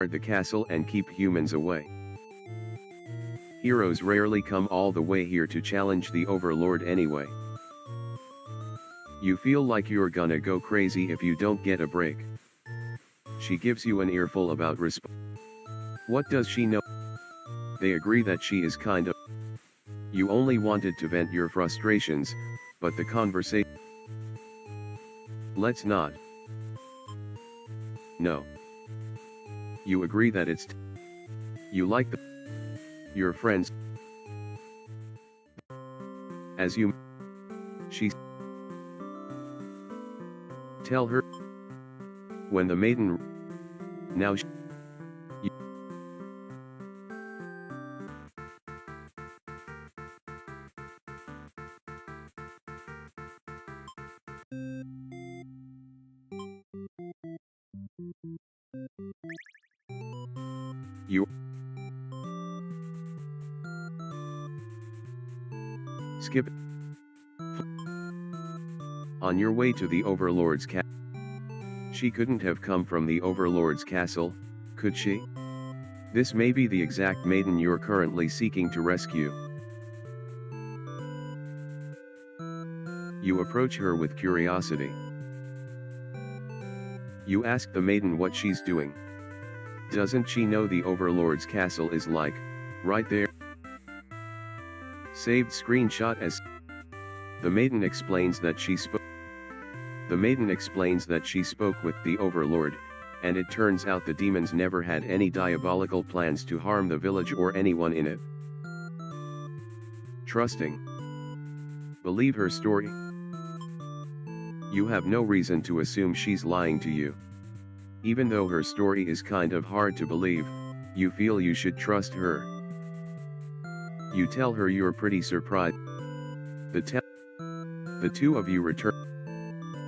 the castle and keep humans away. Heroes rarely come all the way here to challenge the Overlord anyway. You feel like you're gonna go crazy if you don't get a break. She gives you an earful about what does she know? They agree that she is kind of. You only wanted to vent your frustrations, but the conversation. Let's not. No. You agree that it's. You like your friends. As you. She. Tell her. When the maiden. Now she. You. Skip. On your way to the Overlord's castle. She couldn't have come from the Overlord's castle, could she? This may be the exact maiden you're currently seeking to rescue. You approach her with curiosity. You ask the maiden what she's doing. Doesn't she know the Overlord's castle is like, right there? Saved screenshot as. The maiden explains that she spoke. The maiden explains that she spoke with the Overlord, and it turns out the demons never had any diabolical plans to harm the village or anyone in it. Trusting. Believe her story. You have no reason to assume she's lying to you. Even though her story is kind of hard to believe, you feel you should trust her. You tell her you're pretty surprised. The two of you return.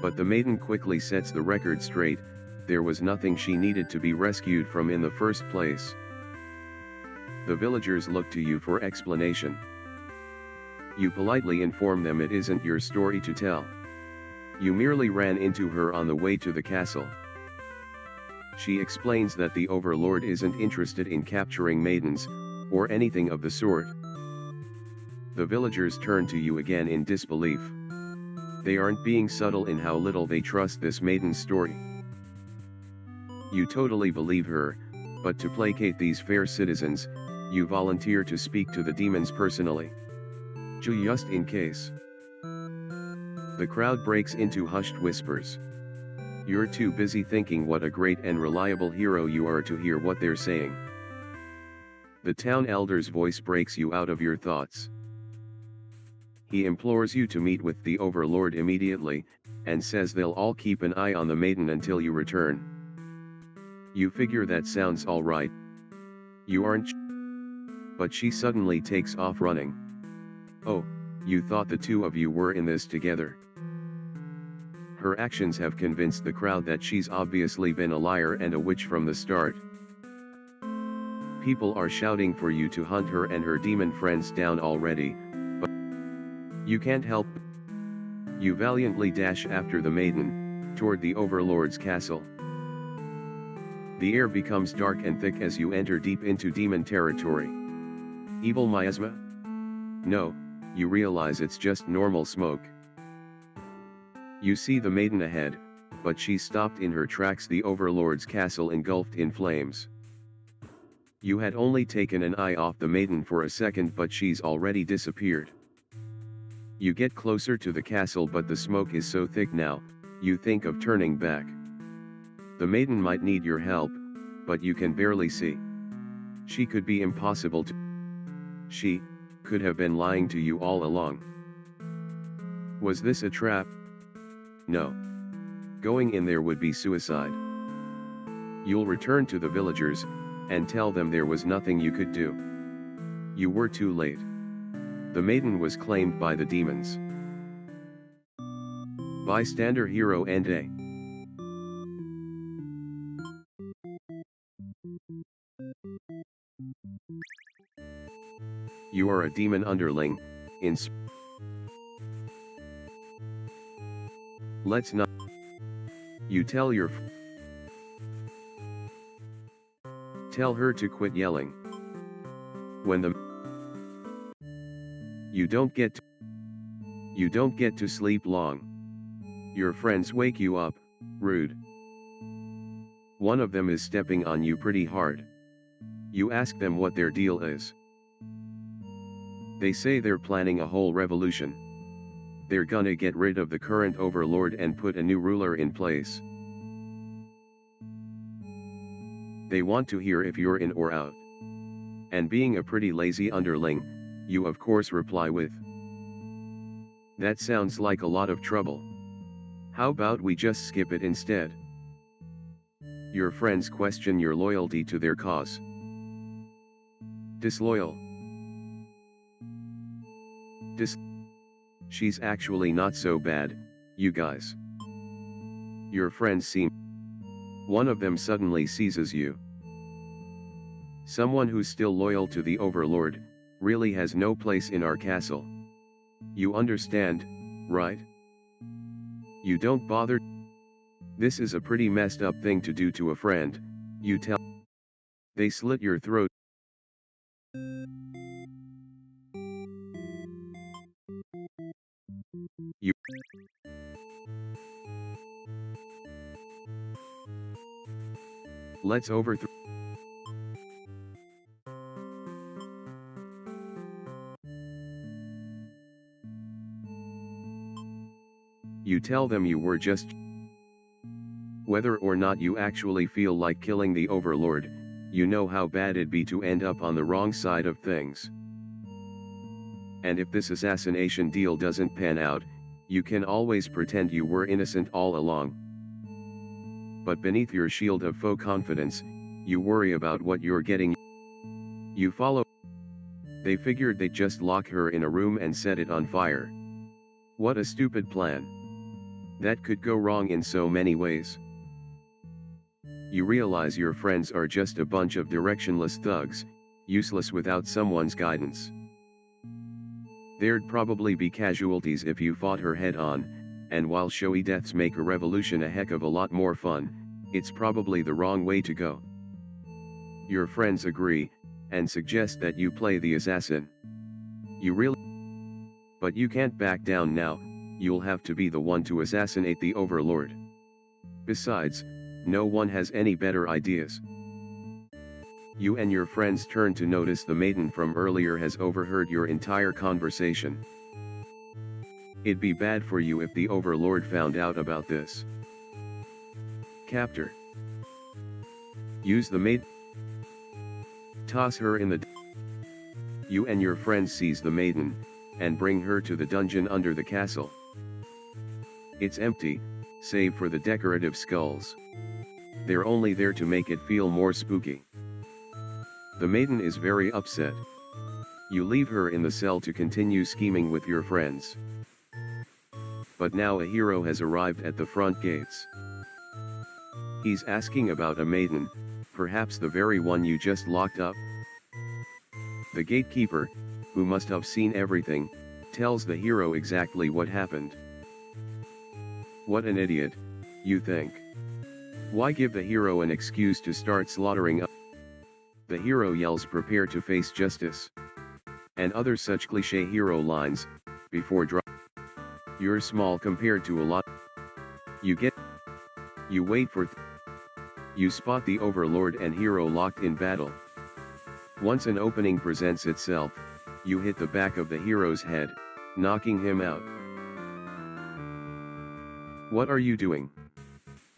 But the maiden quickly sets the record straight, there was nothing she needed to be rescued from in the first place. The villagers look to you for explanation. You politely inform them it isn't your story to tell. You merely ran into her on the way to the castle. She explains that the Overlord isn't interested in capturing maidens, or anything of the sort. The villagers turn to you again in disbelief. They aren't being subtle in how little they trust this maiden's story. You totally believe her, but to placate these fair citizens, you volunteer to speak to the demons personally. Just in case. The crowd breaks into hushed whispers. You're too busy thinking what a great and reliable hero you are to hear what they're saying. The town elder's voice breaks you out of your thoughts. He implores you to meet with the Overlord immediately, and says they'll all keep an eye on the maiden until you return. You figure that sounds alright. You aren't but she suddenly takes off running. Oh, you thought the two of you were in this together. Her actions have convinced the crowd that she's obviously been a liar and a witch from the start. People are shouting for you to hunt her and her demon friends down already, but you can't help. You valiantly dash after the maiden, toward the Overlord's castle. The air becomes dark and thick as you enter deep into demon territory. Evil miasma? No, you realize it's just normal smoke. You see the maiden ahead, but she's stopped in her tracks, the Overlord's castle engulfed in flames. You had only taken an eye off the maiden for a second, but she's already disappeared. You get closer to the castle, but the smoke is so thick now, you think of turning back. The maiden might need your help, but you can barely see. She could be impossible to. She could have been lying to you all along. Was this a trap? No. Going in there would be suicide. You'll return to the villagers, and tell them there was nothing you could do. You were too late. The maiden was claimed by the demons. Bystander hero and a. You are a demon underling, in Let's not. You tell your Tell her to quit yelling. When the you don't get to sleep long. Your friends wake you up. Rude. One of them is stepping on you pretty hard. You ask them what their deal is. They say they're planning a whole revolution. They're gonna get rid of the current overlord and put a new ruler in place. They want to hear if you're in or out. And being a pretty lazy underling, you of course reply with, "That sounds like a lot of trouble. How about we just skip it instead?" Your friends question your loyalty to their cause. Disloyal. She's actually not so bad, you guys. Your friends seem. One of them suddenly seizes you. Someone who's still loyal to the overlord, really has no place in our castle. You understand, right? You don't bother. This is a pretty messed up thing to do to a friend, you tell. They slit your throat. You. Let's overthrow. You tell them you were just. Whether or not you actually feel like killing the overlord, you know how bad it'd be to end up on the wrong side of things. And if this assassination deal doesn't pan out, you can always pretend you were innocent all along. But beneath your shield of faux confidence, you worry about what you're getting. You follow. They figured they'd just lock her in a room and set it on fire. What a stupid plan. That could go wrong in so many ways. You realize your friends are just a bunch of directionless thugs, useless without someone's guidance. There'd probably be casualties if you fought her head on, and while showy deaths make a revolution a heck of a lot more fun, it's probably the wrong way to go. Your friends agree, and suggest that you play the assassin. But you can't back down now, you'll have to be the one to assassinate the overlord. Besides, no one has any better ideas. You and your friends turn to notice the maiden from earlier has overheard your entire conversation. It'd be bad for you if the overlord found out about this. Captor. Use the maid. Toss her in the. You and your friends seize the maiden, and bring her to the dungeon under the castle. It's empty, save for the decorative skulls. They're only there to make it feel more spooky. The maiden is very upset. You leave her in the cell to continue scheming with your friends. But now a hero has arrived at the front gates. He's asking about a maiden, perhaps the very one you just locked up. The gatekeeper, who must have seen everything, tells the hero exactly what happened. What an idiot, you think. Why give the hero an excuse to start slaughtering up? The hero yells, "Prepare to face justice," and other such cliché hero lines, before You're small compared to a lot. You wait for You spot the overlord and hero locked in battle. Once an opening presents itself, you hit the back of the hero's head, knocking him out. What are you doing?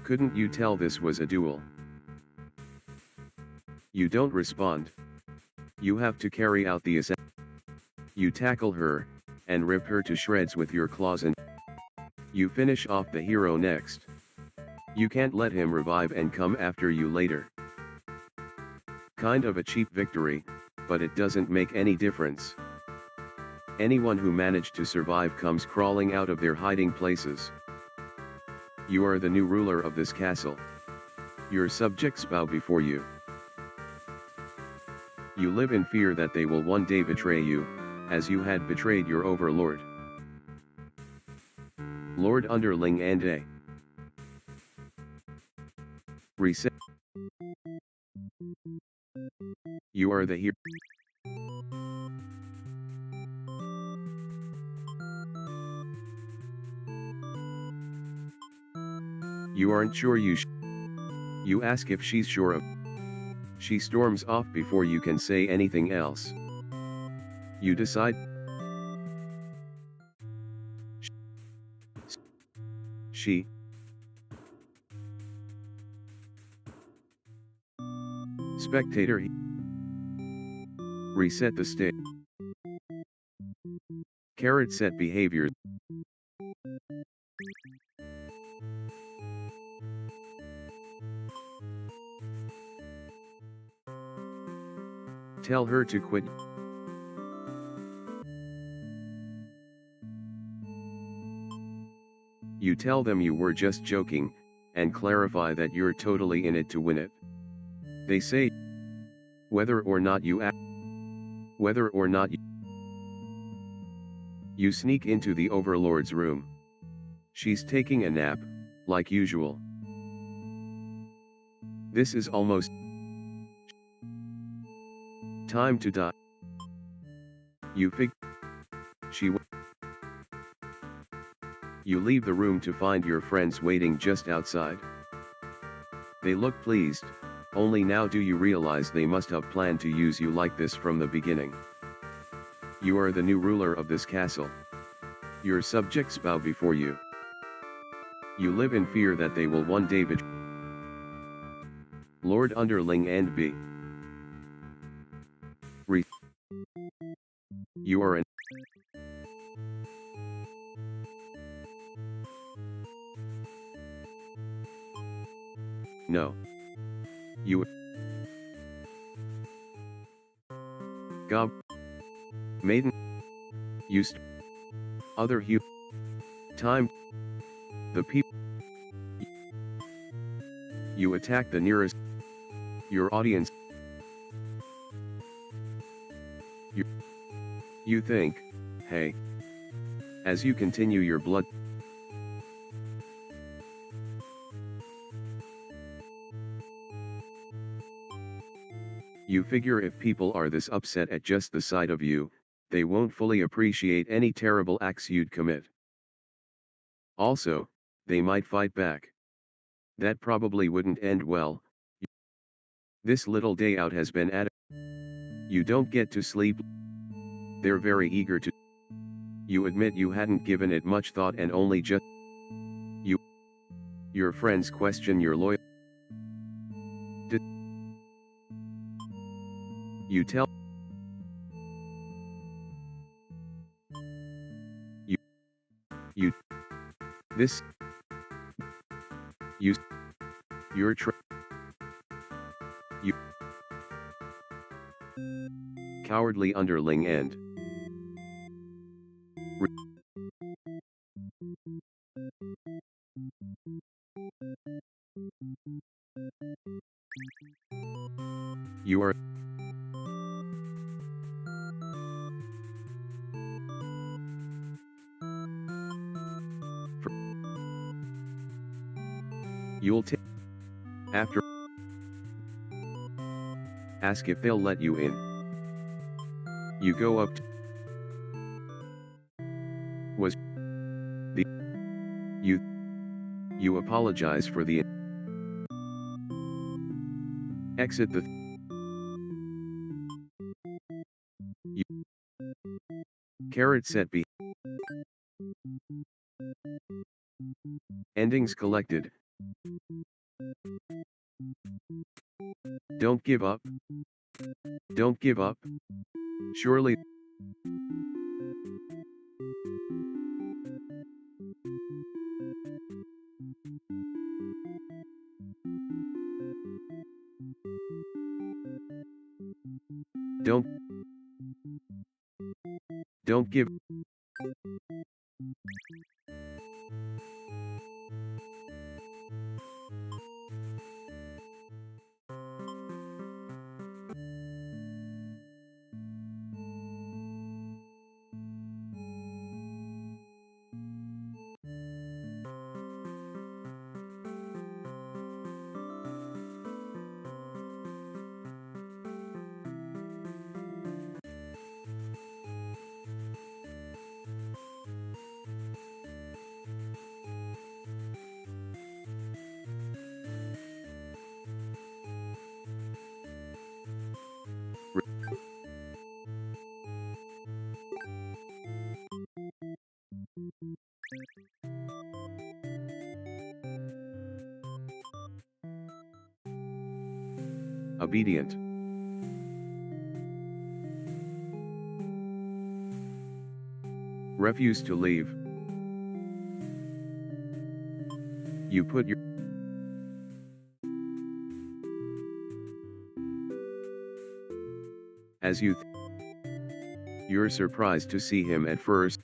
Couldn't you tell this was a duel? You don't respond. You have to carry out the assassination. You tackle her, and rip her to shreds with your claws, and you finish off the hero next. You can't let him revive and come after you later. Kind of a cheap victory, but it doesn't make any difference. Anyone who managed to survive comes crawling out of their hiding places. You are the new ruler of this castle. Your subjects bow before you. You live in fear that they will one day betray you, as you had betrayed your overlord. Lord Underling and A. Reset. You are the hero. You aren't sure you ask if she's sure of. She storms off before you can say anything else. You decide. She. Spectator. Reset the state. Carrot set behavior. Tell her to quit. You tell them you were just joking, and clarify that you're totally in it to win it. They say, whether or not you you sneak into the overlord's room. She's taking a nap, like usual. This is almost time to die. You You leave the room to find your friends waiting just outside. They look pleased, only now do you realize they must have planned to use you like this from the beginning. You are the new ruler of this castle. Your subjects bow before you. You live in fear that they will one day betray Lord Underling and be. You are an No. You Gob Maiden Used Other Hue Time The people You attack the nearest your audience. You think, hey. As you continue your blood. You figure if people are this upset at just the sight of you, they won't fully appreciate any terrible acts you'd commit. Also, they might fight back. That probably wouldn't end well. This little day out has been added. You don't get to sleep. They're very eager to. You admit you hadn't given it much thought and only just. Your friends question your loyalty. You tell. You. This. You. You're You. Cowardly underling and. You are. You'll take. After. Ask if they'll let you in. You go up to. Was. The. You apologize for the. Exit the. Carrot set B. Endings collected. Don't give up. Don't give up. Surely. Don't give. Obedient. Refuse to leave. You put your as you you're surprised to see him at first.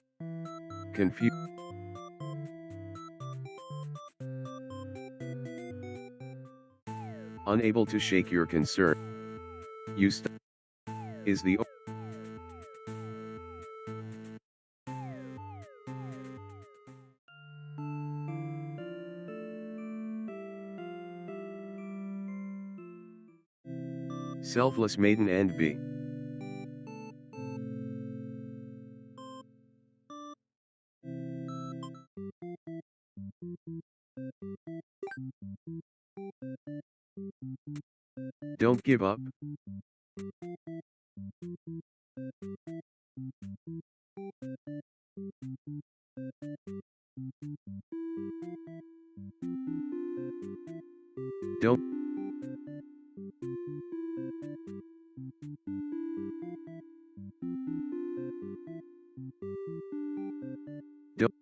Confused. Unable to shake your concern. You is the selfless maiden and B. Don't give up. Don't don't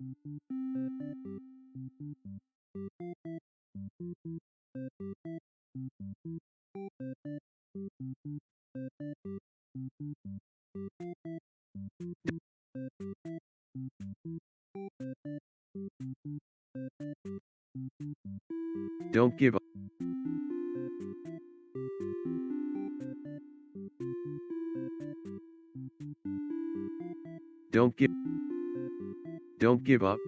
don't give up. Don't give up.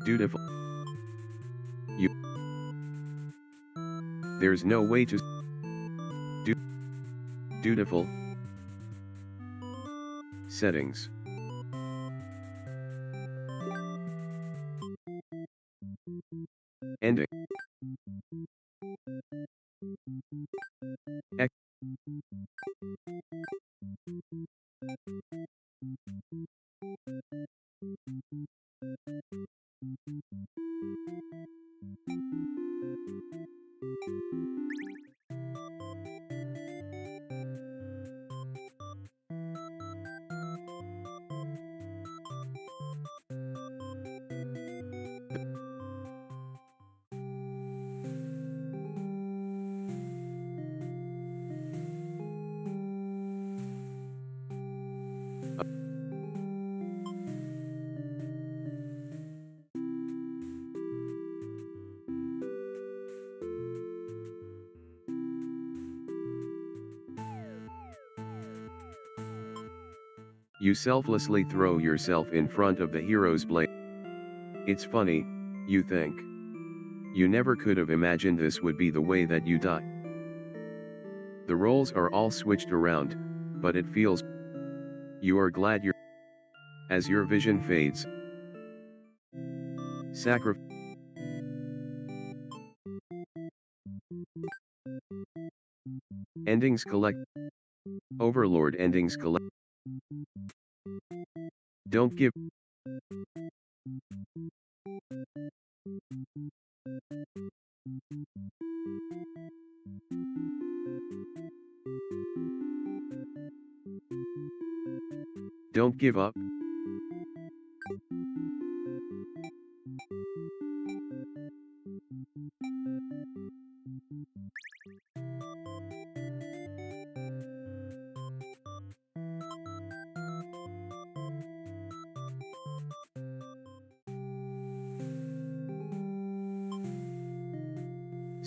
Dutiful. You. There's no way to do. Dutiful. Settings. Ending. X. You selflessly throw yourself in front of the hero's blade. It's funny, you think. You never could have imagined this would be the way that you die. The roles are all switched around, but it feels. You are glad you're. As your vision fades. Sacrifice. Endings collect. Overlord endings collect. Don't give. Don't give up.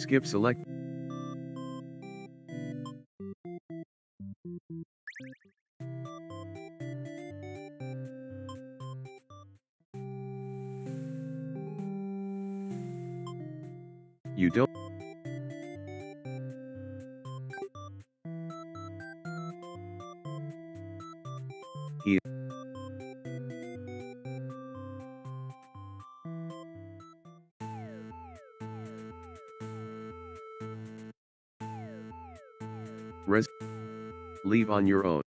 Skip select. You don't. He. Leave on your own.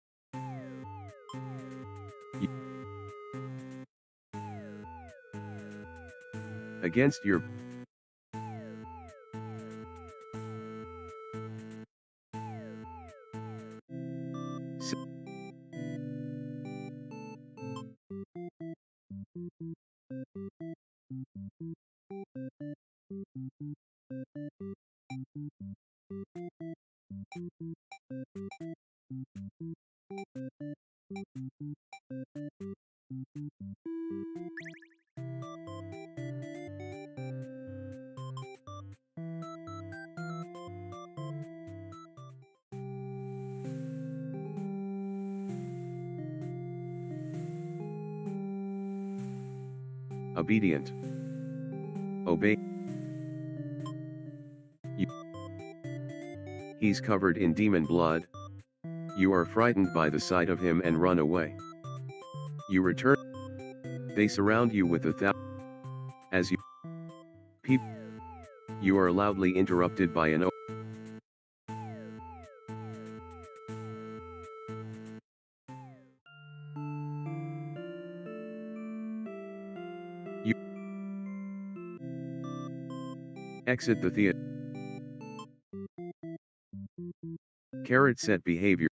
Against your s- obedient. Obey. You. He's covered in demon blood. You are frightened by the sight of him and run away. You return. They surround you with 1,000. As you peep, you are loudly interrupted by an you exit the theater. Carrot set behavior.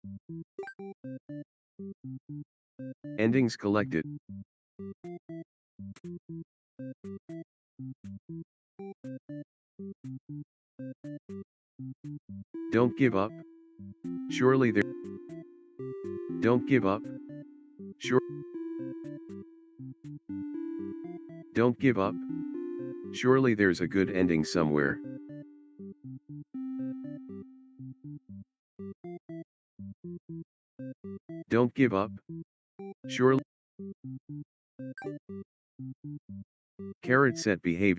Endings collected. Don't give up. Surely there. Don't give up. Sure. Don't give up. Surely there's a good ending somewhere. Don't give up. Surely. Carrot set behavior.